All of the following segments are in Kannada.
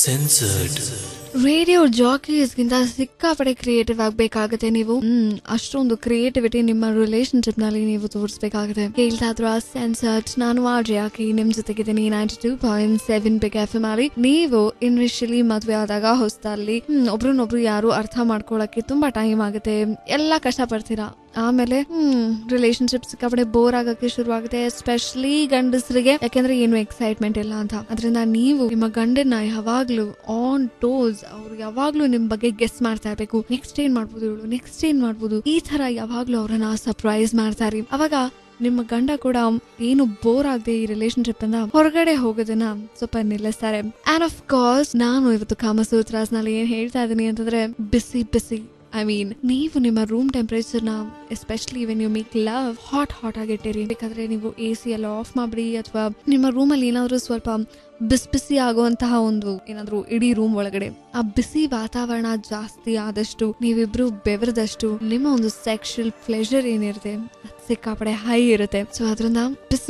censored. ರೇಡಿಯೋ ಜಾಕೀಸ್ಗಿಂತ ಸಿಕ್ಕಾಪಡೆ ಕ್ರಿಯೇಟಿವ್ ಆಗಬೇಕಾಗುತ್ತೆ ನೀವು. ಅಷ್ಟೊಂದು ಕ್ರಿಯೇಟಿವಿಟಿ ನಿಮ್ಮ ರಿಲೇಶನ್ಶಿಪ್ ನಲ್ಲಿ ನೀವು ತೋರಿಸಬೇಕಾಗುತ್ತೆ. ಕೇಳ್ತಾ ಇದ್ರು ಸೆನ್ಸರ್ಡ್, ನಾನು ಆರ್ಜೆ ನಿಮ್ ಜೊತೆಗಿದ್ದೀನಿ 92.7 ಬಿಗ್ ಎಫ್ ಅಲ್ಲಿ. ನೀವು ಇನಿಷಿಯಲಿ ಮದ್ವೆ ಆದಾಗ ಹೊಸದಲ್ಲಿ ಒಬ್ರನ್ನೊಬ್ರು ಯಾರು ಅರ್ಥ ಮಾಡ್ಕೊಳಕ್ಕೆ ತುಂಬಾ ಟೈಮ್ ಆಗುತ್ತೆ, ಎಲ್ಲಾ ಕಷ್ಟ ಪಡ್ತೀರಾ. ಆಮೇಲೆ ರಿಲೇಶನ್ಶಿಪ್ ಸಿಕ್ಕಾಪಡೆ ಬೋರ್ ಆಗಕ್ಕೆ ಶುರು ಆಗುತ್ತೆ, ಎಸ್ಪೆಷಲಿ ಗಂಡಸರಿಗೆ, ಯಾಕೆಂದ್ರೆ ಏನು ಎಕ್ಸೈಟ್ಮೆಂಟ್ ಇಲ್ಲ ಅಂತ. ಅದರಿಂದ ನೀವು ನಿಮ್ಮ ಗಂಡನ ಯಾವಾಗ್ಲೂ ಆನ್ ಟೋಸ್, ಅವ್ರು ಯಾವಾಗ್ಲೂ ನಿಮ್ ಬಗ್ಗೆ ಗೆಸ್ ಮಾಡ್ತಾ ಇರ್ಬೇಕು. ನೆಕ್ಸ್ಟ್ ಏನ್ ಮಾಡ್ಬೋದು ಇವಳು, ನೆಕ್ಸ್ಟ್ ಏನ್ ಮಾಡ್ಬೋದು, ಈ ತರ ಯಾವಾಗ್ಲೂ ಅವ್ರನ್ನ ಸರ್ಪ್ರೈಸ್ ಮಾಡ್ತಾರಿ. ಅವಾಗ ನಿಮ್ಮ ಗಂಡ ಕೂಡ ಏನು ಬೋರ್ ಆಗದೆ ಈ ರಿಲೇಶನ್ಶಿಪ್ ಇಂದ ಹೊರಗಡೆ ಹೋಗೋದನ್ನ ಸ್ವಲ್ಪ ನಿಲ್ಲಿಸ್ತಾರೆ. ಅಂಡ್ ಆಫ್ ಕೋರ್ಸ್ ನಾನು ಇವತ್ತು ಕಾಮಸೂತ್ರಾಸ್ ನಲ್ಲಿ ಏನ್ ಹೇಳ್ತಾ ಇದೀನಿ ಅಂತಂದ್ರೆ, ಬಿಸಿ ಬಿಸಿ ನೀವು ನಿಮ್ಮ ರೂಮ್ ಟೆಂಪರೇಚರ್ ನ especially when you make love hot ಆಗಿಟ್ಟಿರಿ. ಬೇಕಾದ್ರೆ ನೀವು AC ಎಲ್ಲ ಆಫ್ ಮಾಡ್ಬಿಡಿ, ಅಥವಾ ನಿಮ್ಮ ರೂಮ್ ಅಲ್ಲಿ ಏನಾದ್ರು ಸ್ವಲ್ಪ ಬಿಸಿ ಆಗುವಂತಹ ಒಂದು ಏನಾದ್ರು ಇಡೀ ರೂಮ್ ಒಳಗಡೆ ಆ ಬಿಸಿ ವಾತಾವರಣ ಜಾಸ್ತಿ ಆದಷ್ಟು, ನೀವಿಬ್ರು ಬೆವರದಷ್ಟು ನಿಮ್ಮ ಒಂದು ಸೆಕ್ಷುಯಲ್ ಪ್ಲೆಷರ್ ಏನಿರುತ್ತೆ ಸಿಕ್ಕಾಪಡೆ ಹೈ ಇರುತ್ತೆ. ಸೊ ಅದರಿಂದ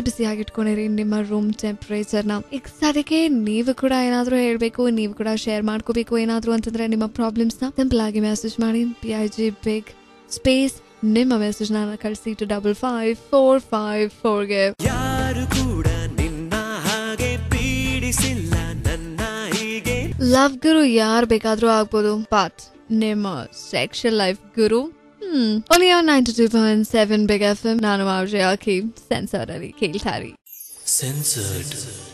ಬಿಸಿ ಆಗಿಟ್ಕೊಂಡಿರಿ ನಿಮ್ಮ ರೂಮ್ ಟೆಂಪರೇಚರ್ ನ. ಈಗ ಸದ್ಯಕ್ಕೆ ನೀವು ಕೂಡ ಏನಾದ್ರು ಹೇಳ್ಬೇಕು, ನೀವು ಕೂಡ ಶೇರ್ ಮಾಡ್ಕೋಬೇಕು ಏನಾದ್ರು ಅಂತಂದ್ರೆ ನಿಮ್ಮ ಪ್ರಾಬ್ಲಮ್ಸ್ ನ ಸಿಂಪಲ್ ಆಗಿ ಮೆಸೇಜ್ ಮಾಡಿ. PIG ಬಿಗ್ ಸ್ಪೇಸ್ ನಿಮ್ಮ ಮೆಸೇಜ್ ನ ಕಳಿಸಿ to 55454 ಗೆ. ಯಾರು ಕೂಡ ನಿನ್ನ ಹಾಗೆ ಪೀಡಿಸಿಲ್ಲ ನನ್ನ ಹೀಗೆ. ಲವ್ ಗುರು ಯಾರು ಬೇಕಾದ್ರೂ ಆಗ್ಬೋದು, ಬಟ್ ನಿಮ್ಮ ಸೆಕ್ಷುಯಲ್ ಲೈಫ್ ಗುರು only on 92.7 ಬಿಗ್ FM. ನಾನು ಆರ್ಜೆ ಸೆನ್ಸರ್ ಅಲ್ಲಿ ಕೇಳ್ತಾರಿ.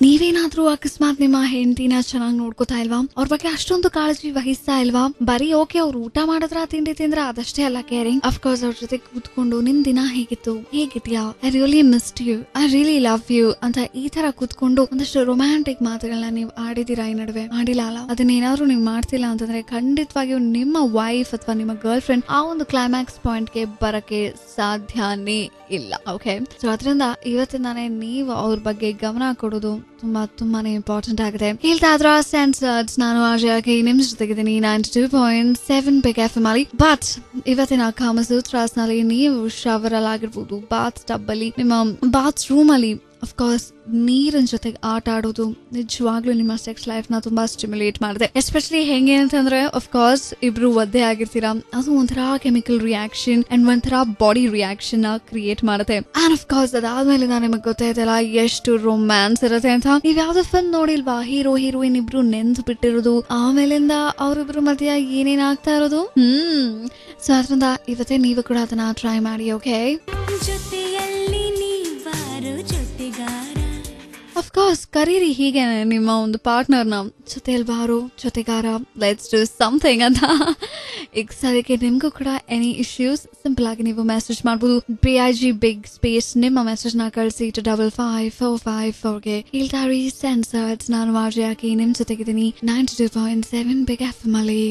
ನೀವೇನಾದ್ರೂ ಅಕಸ್ಮಾತ್ ನಿಮ್ಮ ಹೆಂಡತಿನ ಚೆನ್ನಾಗಿ ನೋಡ್ಕೋತಾ ಇಲ್ವಾ, ಅವ್ರ ಬಗ್ಗೆ ಅಷ್ಟೊಂದು ಕಾಳಜಿ ವಹಿಸ್ತಾ ಇಲ್ವಾ, ಬರೀ ಓಕೆ ಅವ್ರು ಊಟ ಮಾಡಿದ್ರ ತಿಂಡಿ ತಿಂದ್ರ ಅದಷ್ಟೇ ಅಲ್ಲ ಕೇರಿಂಗ್. ಅಫ್ಕೋರ್ಸ್ ಅವ್ರ ಜೊತೆ ಕೂತ್ಕೊಂಡು ನಿಮ್ ದಿನ ಹೇಗಿದ್ಯಾ, I really missed you, I really love you ಅಂತ ಈ ತರ ಕೂತ್ಕೊಂಡು ಒಂದಷ್ಟು ರೊಮ್ಯಾಂಟಿಕ್ ಮಾತುಗಳನ್ನ ನೀವು ಆಡಿದಿರಾ ಈ ನಡುವೆ? ಮಾಡಿಲ್ಲ ಅಲ್ಲ. ಅದನ್ನೇನಾದ್ರೂ ನೀವು ಮಾಡ್ತಿಲ್ಲ ಅಂತಂದ್ರೆ ಖಂಡಿತವಾಗಿಯೂ ನಿಮ್ಮ ವೈಫ್ ಅಥವಾ ನಿಮ್ಮ ಗರ್ಲ್ ಫ್ರೆಂಡ್ ಆ ಒಂದು ಕ್ಲೈಮ್ಯಾಕ್ಸ್ ಪಾಯಿಂಟ್ ಗೆ ಬರಕ್ಕೆ ಸಾಧ್ಯನೇ ಇಲ್ಲ. ಓಕೆ, ಸೊ ಅದರಿಂದ ಇವತ್ತಿಂದಾನೇ ನೀವು ಅವ್ರ ಬಗ್ಗೆ ಗಮನ ಕೊಡೋದು ತುಂಬಾನೇ ಇಂಪಾರ್ಟೆಂಟ್ ಆಗಿದೆ. ಹೇಳ್ತಾ ಇದ್ರ ಸೆನ್ಸರ್ಸ್, ನಾನು ಆರ್ಜೆ ನಿಮ್ ಜೊತೆಗಿದ್ದೀನಿ 92.7 ಬಿಗ್ FM ಅಲ್ಲಿ. ಬಟ್ ಇವತ್ತಿನ ಕಾಮಸೂತ್ರಾಸ್ ನಲ್ಲಿ ನೀವು ಶವರ್ ಅಲ್ಲಿ ಆಗಿರ್ಬೋದು, ಬಾತ್ ಟಬ್ ಅಲ್ಲಿ, ನಿಮ್ಮ ಬಾತ್ ರೂಮ್ ಅಲ್ಲಿ ಅಫ್ಕೋರ್ಸ್ ನೀರಿನ ಜೊತೆಗೆ ಆಟ ಆಡೋದು ನಿಜವಾಗ್ಲೂ ನಿಮ್ಮ ಸೆಕ್ಸ್ ಲೈಫ್ ನ ತುಂಬಾ ಸ್ಟಿಮ್ಯುಲೇಟ್ ಮಾಡಿದೆ. ಎಸ್ಪೆಷಲಿ ಹೆಂಗೆ ಅಂತಂದ್ರೆ, ಅಫ್ಕೋರ್ಸ್ ಇಬ್ರು ಒದ್ದೆ ಆಗಿರ್ತೀರಾ, ಅದು ಒಂಥರ ಕೆಮಿಕಲ್ ರಿಯಾಕ್ಷನ್ ಅಂಡ್ ಒಂಥರ ಬಾಡಿ ರಿಯಾಕ್ಷನ್ ನ ಕ್ರಿಯೇಟ್ ಮಾಡುತ್ತೆ. ಅಂಡ್ ಅಫ್ಕೋರ್ಸ್ ಅದಾದ್ಮೇಲೆ ನಿಮಗೆ ಗೊತ್ತಾಯ್ತಲ್ಲ ಎಷ್ಟು ರೊಮ್ಯಾನ್ಸ್ ಇರುತ್ತೆ ಅಂತ. ನೀವ್ ಯಾವ್ದು ಫಿಲ್ಮ್ ನೋಡಿಲ್ವಾ, ಹೀರೋ ಹೀರೋಯಿನ್ ಇಬ್ರು ನೆಂದು ಬಿಟ್ಟಿರೋದು, ಆಮೇಲಿಂದ ಅವ್ರಿಬ್ರು ಮಧ್ಯ ಏನೇನ್ ಆಗ್ತಾ ಇರೋದು. ಸೊ ಅದರಿಂದ ಇವತ್ತೇ ನೀವು ಕೂಡ ಅದನ್ನ ಟ್ರೈ ಮಾಡಿ. ಓಕೆ, ಅಫ್ಕೋರ್ಸ್ ಕರೀರಿ ಹೀಗೆ ನಿಮ್ಮ ಒಂದು ಪಾರ್ಟ್ನರ್ನ, ಜೊತೆಯಲ್ಲಿ ಬಾರೋ ಜೊತೆಗಾರ, ಲೆಟ್ಸ್ ಡೂ ಸಮಥಿಂಗ್ ಅಂತ. ಈಗ ಸದ್ಯಕ್ಕೆ ನಿಮ್ಗೂ ಕೂಡ ಎನಿ ಇಶ್ಯೂಸ್ ಸಿಂಪಲ್ ಆಗಿ ನೀವು ಮೆಸೇಜ್ ಮಾಡಬಹುದು. PIG ಬಿಗ್ ಸ್ಪೇಸ್ ನಿಮ್ಮ ಮೆಸೇಜ್ ನ ಕಳಿಸಿ to 55454 ಗೆ. ಹೇಳ್ತಾರಿ ಸೆನ್ಸರ್ಸ್, ನಾನು ಆರ್ಜೆ ನಿಮ್ ಜೊತೆಗಿದ್ದೀನಿ 92.7 ಬಿಗ್ FM ಅಲ್ಲಿ.